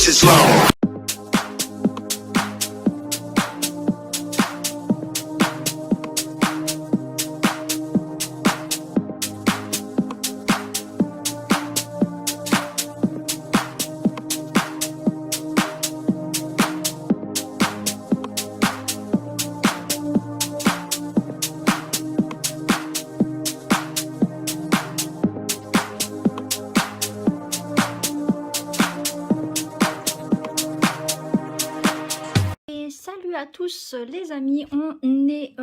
bitches long. Salut à tous les amis, on est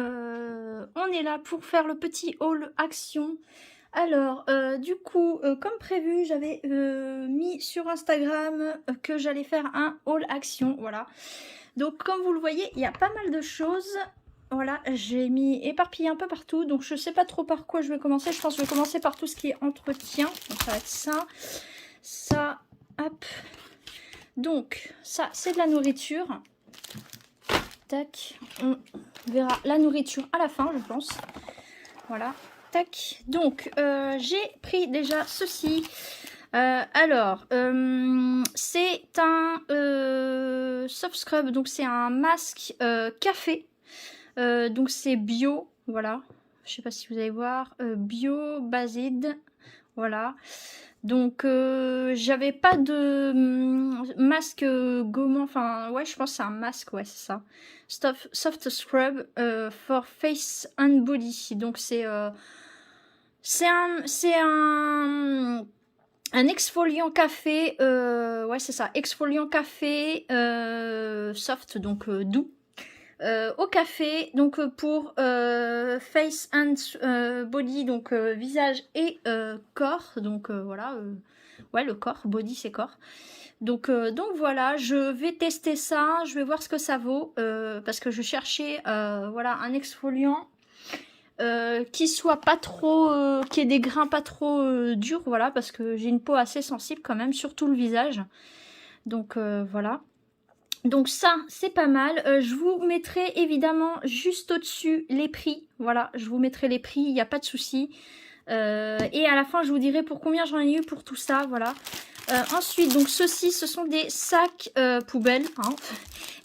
là pour faire le petit haul action. Alors du coup comme prévu j'avais mis sur Instagram que j'allais faire un haul action, voilà. Donc comme vous le voyez il y a pas mal de choses, voilà, j'ai mis éparpillé un peu partout, donc je sais pas trop par quoi je vais commencer. Je pense que je vais commencer par tout ce qui est entretien, donc ça va être ça, hop. Donc ça c'est de la nourriture. Tac, on verra la nourriture à la fin, je pense. Voilà, tac. Donc, j'ai pris déjà ceci. Alors, c'est un soft scrub, donc c'est un masque café. Donc c'est bio, voilà. Je sais pas si vous allez voir, bio, baside, voilà. Donc j'avais pas de masque gommant, enfin ouais je pense que c'est un masque, ouais c'est ça. Soft scrub for face and body. Donc c'est un exfoliant café, ouais c'est ça, exfoliant café soft, donc doux. Au café, donc pour face and body, donc visage et corps, donc voilà, ouais le corps, body c'est corps. Donc voilà, je vais tester ça, je vais voir ce que ça vaut, parce que je cherchais voilà un exfoliant qui soit pas trop, qui ait des grains pas trop durs, voilà, parce que j'ai une peau assez sensible quand même, surtout le visage. Donc voilà. Donc ça, c'est pas mal. Je vous mettrai évidemment juste au-dessus les prix. Voilà, je vous mettrai les prix, il n'y a pas de souci. Et à la fin, je vous dirai pour combien j'en ai eu pour tout ça, voilà. Ensuite, donc ceux-ci, ce sont des sacs poubelles, hein.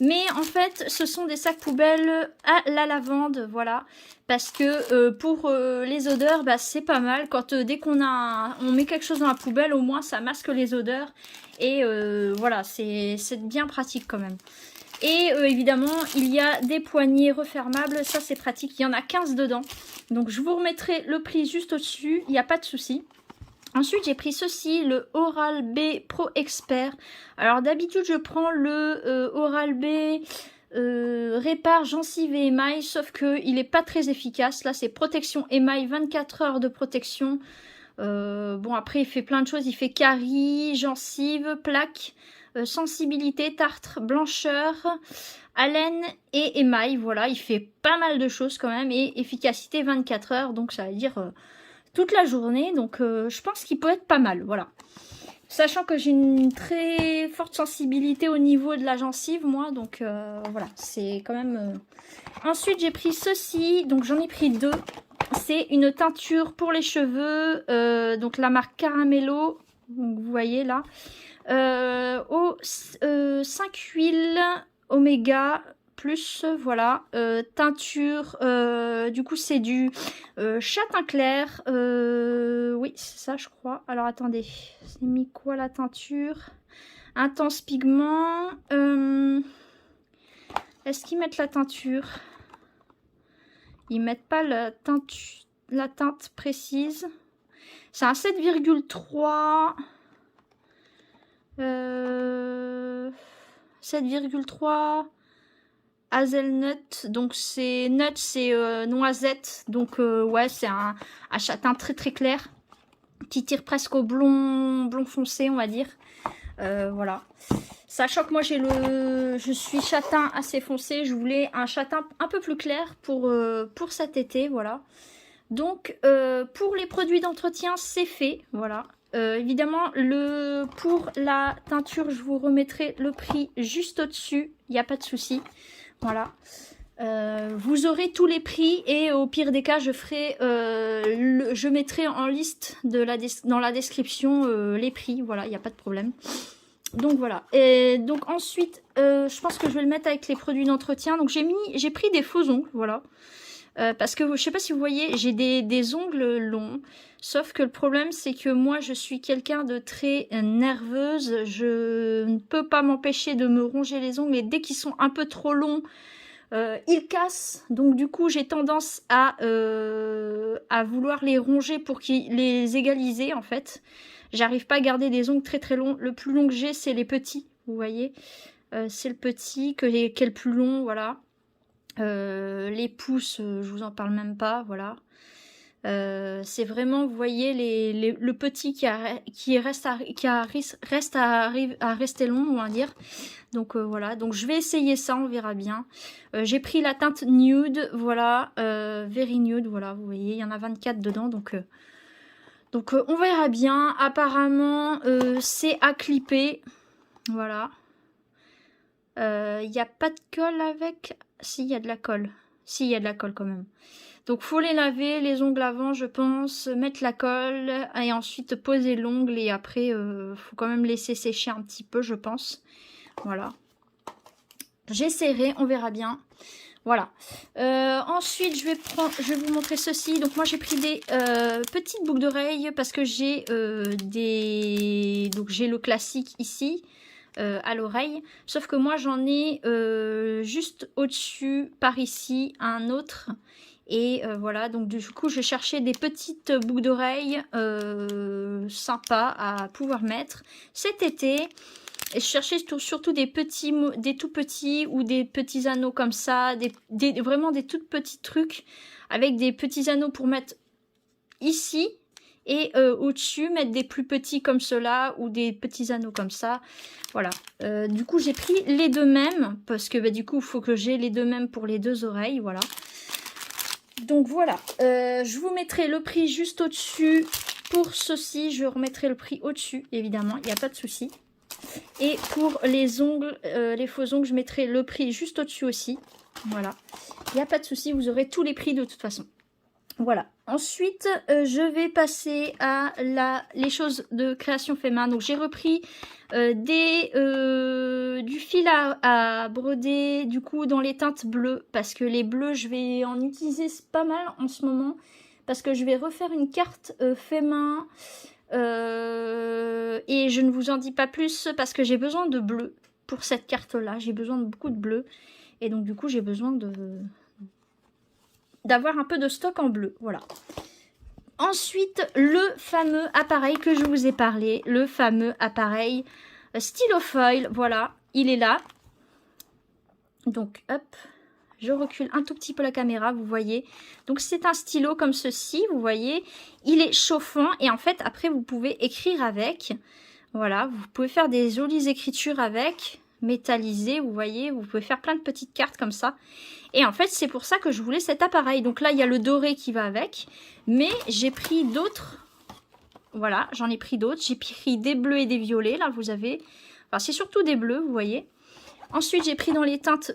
Mais en fait, ce sont des sacs poubelles à la lavande, voilà. Parce que pour les odeurs, bah, c'est pas mal. Quand dès qu'on on met quelque chose dans la poubelle, au moins ça masque les odeurs. Et voilà, c'est bien pratique quand même. Et évidemment, il y a des poignées refermables. Ça, c'est pratique. Il y en a 15 dedans. Donc, je vous remettrai le prix juste au-dessus. Il n'y a pas de souci. Ensuite, j'ai pris ceci, le Oral-B Pro Expert. Alors, d'habitude, je prends le Oral-B répare gencives et émail. Sauf qu'il n'est pas très efficace. Là, c'est protection émail, 24 heures de protection. Bon, après, il fait plein de choses. Il fait caries, gencives, plaques, sensibilité, tartre, blancheur, haleine et émail. Voilà, il fait pas mal de choses quand même. Et efficacité 24 heures. Donc, ça veut dire toute la journée. Donc, je pense qu'il peut être pas mal. Voilà. Sachant que j'ai une très forte sensibilité au niveau de la gencive, moi. Donc, voilà, c'est quand même... Ensuite, j'ai pris ceci. Donc, j'en ai pris deux. C'est une teinture pour les cheveux, donc la marque Caramello, donc vous voyez là, au 5 huiles oméga plus, voilà, teinture, du coup c'est du châtain clair, oui c'est ça je crois. Alors attendez, c'est mis quoi la teinture? Intense pigment, est-ce qu'ils mettent la teinture? Ils mettent pas la teinte précise. C'est un 7,3. 7,3 hazelnut. Donc c'est nut, c'est noisette. Donc ouais, c'est un châtain très très clair. Qui tire presque au blond foncé, on va dire. Voilà. Sachant que moi je suis châtain assez foncé, je voulais un châtain un peu plus clair pour cet été, voilà. Donc pour les produits d'entretien, c'est fait, voilà. Évidemment, pour la teinture, je vous remettrai le prix juste au-dessus, il n'y a pas de souci, voilà. Vous aurez tous les prix et au pire des cas, je mettrai en liste dans la description les prix, voilà, il n'y a pas de problème. Donc voilà. Et donc ensuite, je pense que je vais le mettre avec les produits d'entretien. Donc j'ai pris des faux ongles, voilà. Parce que je sais pas si vous voyez, j'ai des ongles longs. Sauf que le problème, c'est que moi, je suis quelqu'un de très nerveuse. Je ne peux pas m'empêcher de me ronger les ongles. Et dès qu'ils sont un peu trop longs, ils cassent. Donc du coup, j'ai tendance à vouloir les ronger pour les égaliser, en fait. J'arrive pas à garder des ongles très très longs. Le plus long que j'ai, c'est les petits, vous voyez. C'est le petit qui est le plus long, voilà. Les pouces, je vous en parle même pas, voilà. C'est vraiment, vous voyez, le petit qui reste à rester long, on va dire. Donc voilà, donc je vais essayer ça, on verra bien. J'ai pris la teinte nude, voilà, very nude, voilà, vous voyez, il y en a 24 dedans, donc on verra bien. Apparemment, c'est à clipper, voilà. Il n'y a pas de colle avec... Si, il y a de la colle. Si, il y a de la colle quand même. Donc, faut les laver, les ongles avant, je pense, mettre la colle et ensuite poser l'ongle et après, faut quand même laisser sécher un petit peu, je pense. Voilà. J'essaierai, on verra bien. Voilà. Ensuite, je vais vous montrer ceci. Donc, moi, j'ai pris des petites boucles d'oreilles parce que j'ai donc, j'ai le classique ici. À l'oreille, sauf que moi j'en ai juste au-dessus par ici un autre et voilà, donc du coup je cherchais des petites boucles d'oreilles sympas à pouvoir mettre cet été et je cherchais surtout des tout petits ou des petits anneaux comme ça, vraiment des tout petits trucs avec des petits anneaux pour mettre ici. Et au-dessus, mettre des plus petits comme cela ou des petits anneaux comme ça. Voilà. Du coup, j'ai pris les deux mêmes. Parce que du coup, il faut que j'ai les deux mêmes pour les deux oreilles. Voilà. Donc voilà. Je vous mettrai le prix juste au-dessus. Pour ceci, je remettrai le prix au-dessus, évidemment. Il n'y a pas de souci. Et pour les ongles, les faux ongles, je mettrai le prix juste au-dessus aussi. Voilà. Il n'y a pas de souci. Vous aurez tous les prix de toute façon. Voilà. Ensuite, je vais passer à les choses de création fait main. Donc, j'ai repris du fil à broder, du coup, dans les teintes bleues. Parce que les bleus, je vais en utiliser pas mal en ce moment. Parce que je vais refaire une carte fait main. Et je ne vous en dis pas plus parce que j'ai besoin de bleu pour cette carte-là. J'ai besoin de beaucoup de bleu. Et donc, du coup, j'ai besoin d'avoir un peu de stock en bleu, voilà. Ensuite, le fameux appareil que je vous ai parlé, le fameux appareil stylo foil, voilà, il est là. Donc, hop, je recule un tout petit peu la caméra, vous voyez. Donc, c'est un stylo comme ceci, vous voyez. Il est chauffant et en fait, après, vous pouvez écrire avec. Voilà, vous pouvez faire des jolies écritures avec, métallisées, vous voyez. Vous pouvez faire plein de petites cartes comme ça. Et en fait, c'est pour ça que je voulais cet appareil. Donc là, il y a le doré qui va avec. Mais j'ai pris d'autres. Voilà, j'en ai pris d'autres. J'ai pris des bleus et des violets. Là, vous avez... Enfin, c'est surtout des bleus, vous voyez. Ensuite, j'ai pris dans les teintes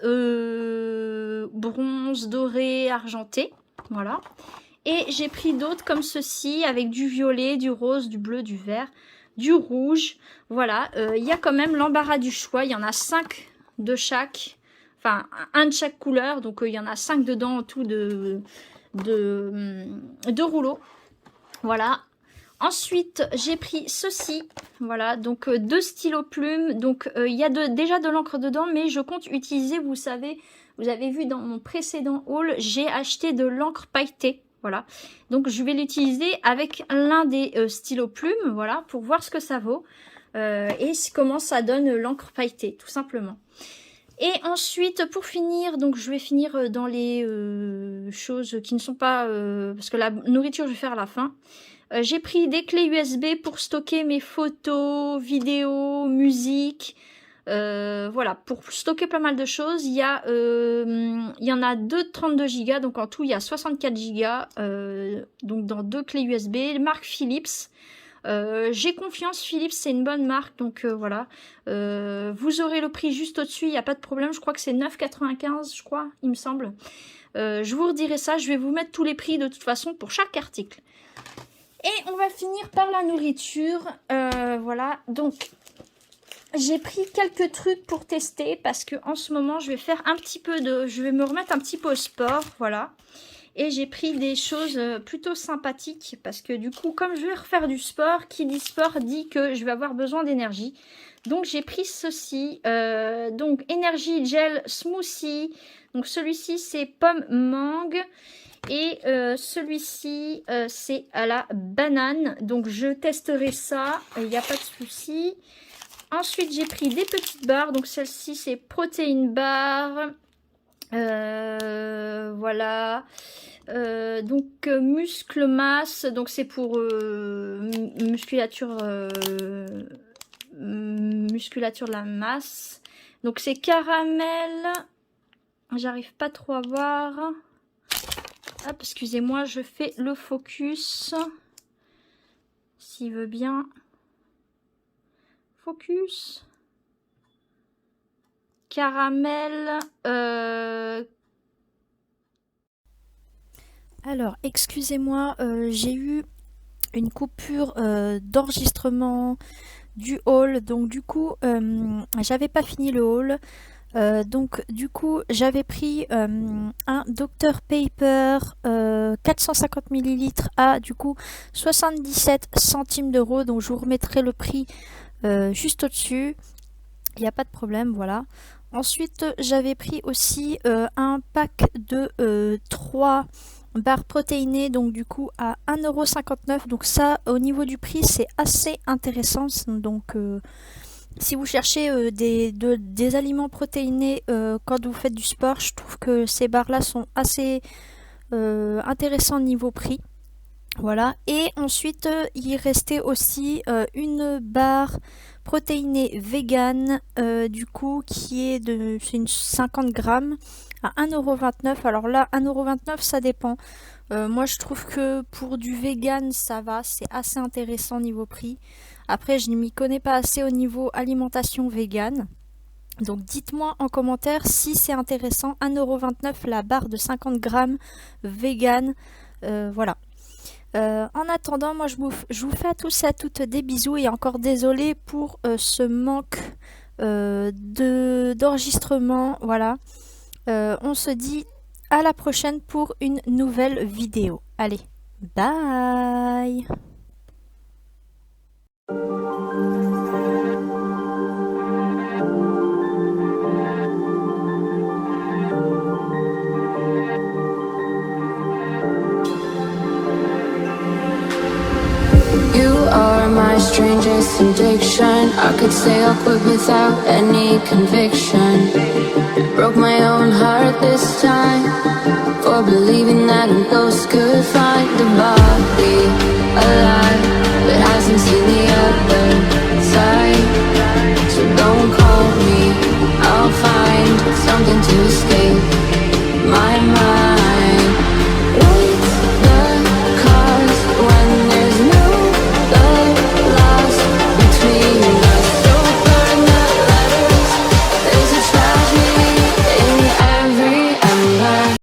bronze, doré, argenté. Voilà. Et j'ai pris d'autres comme ceci, avec du violet, du rose, du bleu, du vert, du rouge. Voilà, il y a quand même l'embarras du choix. Il y en a 5 de chaque... Enfin, un de chaque couleur, donc il y en a 5 dedans en tout de rouleaux. Voilà. Ensuite, j'ai pris ceci. Voilà, donc 2 stylos plumes. Donc, il y a déjà de l'encre dedans, mais je compte utiliser, vous savez, vous avez vu dans mon précédent haul, j'ai acheté de l'encre pailletée. Voilà, donc je vais l'utiliser avec l'un des stylos plumes, voilà, pour voir ce que ça vaut. Et comment ça donne l'encre pailletée, tout simplement. Et ensuite, pour finir, donc je vais finir dans les choses qui ne sont pas... parce que la nourriture, je vais faire à la fin. J'ai pris des clés USB pour stocker mes photos, vidéos, musique. Voilà, pour stocker pas mal de choses. Il y en a 2 de 32 Go, donc en tout, il y a 64 Go. Donc dans 2 clés USB. Marque Philips. J'ai confiance, Philips c'est une bonne marque, donc voilà. Vous aurez le prix juste au-dessus, il n'y a pas de problème, je crois que c'est 9,95 je crois, il me semble. Je vous redirai ça, je vais vous mettre tous les prix de toute façon pour chaque article. Et on va finir par la nourriture, voilà, donc j'ai pris quelques trucs pour tester parce que en ce moment, je vais faire un petit peu de... Je vais me remettre un petit peu au sport, voilà. Et j'ai pris des choses plutôt sympathiques parce que du coup, comme je vais refaire du sport, qui dit sport dit que je vais avoir besoin d'énergie. Donc, j'ai pris ceci. Donc, Energy Gel Smoothie. Donc, celui-ci, c'est pomme mangue. Et celui-ci, c'est à la banane. Donc, je testerai ça. Il n'y a pas de souci. Ensuite, j'ai pris des petites barres. Donc, celle-ci, c'est protéine bar. Voilà. Donc muscle masse, donc c'est pour musculature musculature de la masse. Donc c'est caramel. J'arrive pas trop à voir. Hop, excusez-moi, je fais le focus. S'il veut bien. Focus. Caramel. Alors, excusez-moi, j'ai eu une coupure d'enregistrement du haul, donc du coup, j'avais pas fini le haul. Donc du coup, j'avais pris un Dr Pepper 450 ml à du coup 77 centimes d'euros. Donc je vous remettrai le prix juste au-dessus. Il n'y a pas de problème, voilà. Ensuite, j'avais pris aussi un pack de 3 barres protéinées, donc du coup à 1,59 €. Donc ça, au niveau du prix, c'est assez intéressant. Donc si vous cherchez des aliments protéinés quand vous faites du sport, je trouve que ces barres-là sont assez intéressants niveau prix. Voilà. Et ensuite, il restait aussi une barre protéinée vegan, du coup, qui est de c'est une 50 grammes à 1,29 €. Alors là, 1,29 €, ça dépend. Moi, je trouve que pour du vegan, ça va, c'est assez intéressant niveau prix. Après, je ne m'y connais pas assez au niveau alimentation vegan. Donc dites-moi en commentaire si c'est intéressant. 1,29 € la barre de 50 grammes vegan. Voilà. En attendant, moi je vous fais à tous et à toutes des bisous et encore désolé pour ce manque d'enregistrement. Voilà. On se dit à la prochaine pour une nouvelle vidéo. Allez, bye! You are my strangest addiction. I could say I'll quit without any conviction. Broke my own heart this time for believing that a ghost could find a body alive.